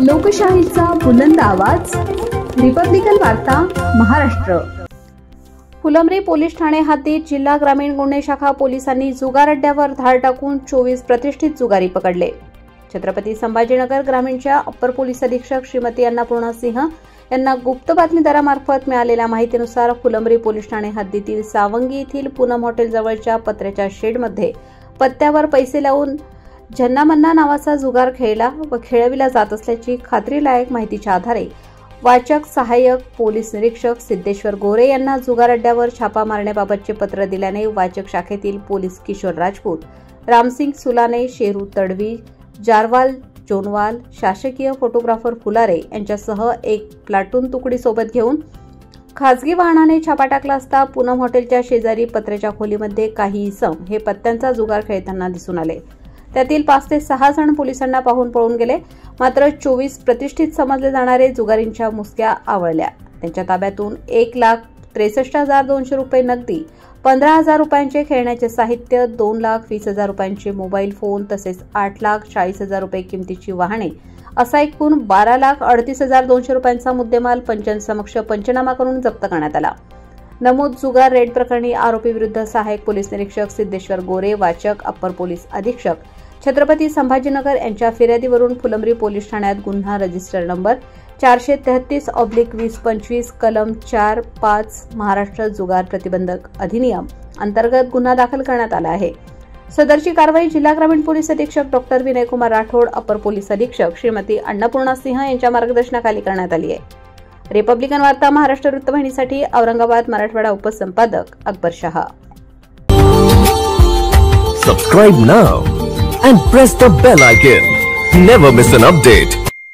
लोकशाहीचा बुलंद आवाज, रिपब्लिकन वार्ता महाराष्ट्र। फुलंब्री पोलीस ठाणे हद्दीत जिल्हा ग्रामीण गुन्हे शाखा पोलिसांनी जुगार अड्ड्यावर धाड टाकून 24 प्रतिष्ठित जुगारी पकडले। छत्रपती संभाजीनगर ग्रामीणच्या अप्पर पोलीस अधीक्षक श्रीमती अन्नपूर्णा सिंह यांना गुप्त बातमीदारामार्फत मिळालेल्या माहितीनुसार फुलंब्री पोलीस ठाणे हद्दीतील सावंगी येथील पूनम हॉटेल जवळच्या पत्र्याच्या शेडमध्ये पत्त्यावर पैसे लावून झन्नामन्ना नावाचा जुगार खेळला व खेळविला जात असल्याची खात्रीलायक माहितीच्या आधारे वाचक सहाय्यक पोलीस निरीक्षक सिद्धेश्वर गोरे यांना जुगार अड्ड्यावर छापा मारण्याबाबतचे पत्र दिल्याने वाचक शाखेतील पोलीस किशोर राजपूत, रामसिंग सुलाने, शेरू तडवी, जारवाल जोनवाल, शासकीय फोटोग्राफर फुलारे यांच्यासह एक प्लाटून तुकडी सोबत घेऊन खासगी वाहनाने छापा टाकला असता पूनम हॉटेलच्या शेजारी पत्र्याच्या खोलीमध्ये काही इसम हे पत्त्यांचा जुगार खेळताना दिसून आले। त्यातील 5 ते 6 जण पोलिसांना पाहून पळून गेले। मात्र 24 प्रतिष्ठित समजले जाणारे जुगारींच्या मुसक्या आवळल्या। त्यांच्या ताब्यातून 1,63,200 रुपये नगदी, 15,000 रुपयांचे खेळण्याचे साहित्य, 2,20,000 रुपयांचे मोबाईल फोन तसेच 8,40,000 रुपये किमतीची वाहने असा एकूण 12,38,200 रुपयांचा मुद्देमाल पंचांसमक्ष पंचनामा करून जप्त करण्यात आला। नमूद जुगार रेड प्रकरणी आरोपी विरुद्ध सहाय्यक पोलीस निरीक्षक सिद्धेश्वर गोरे, वाचक अप्पर पोलीस अधीक्षक छत्रपती संभाजीनगर यांच्या फिर्यादीवरून फुलंब्री पोलीस ठाण्यात गुन्हा रजिस्टर नंबर 433/2025 कलम 4(5) महाराष्ट्र जुगार प्रतिबंधक अधिनियम अंतर्गत गुन्हा दाखल करण्यात आला आहे। सदरची कारवाई जिल्हा ग्रामीण पोलीस अधीक्षक doctor Vinaykumar Rathod, upper police अधीक्षक श्रीमती अन्नपूर्णा सिंह यांच्या मार्गदर्शनाखाली करण्यात आली आहे। रिपब्लिकन वार्ता Maharashtra वृत्तवाहिनीसाठी Aurangabad Marathwada उपसंपादक Akbar Shah. Subscribe now and press the bell icon. Never miss an update.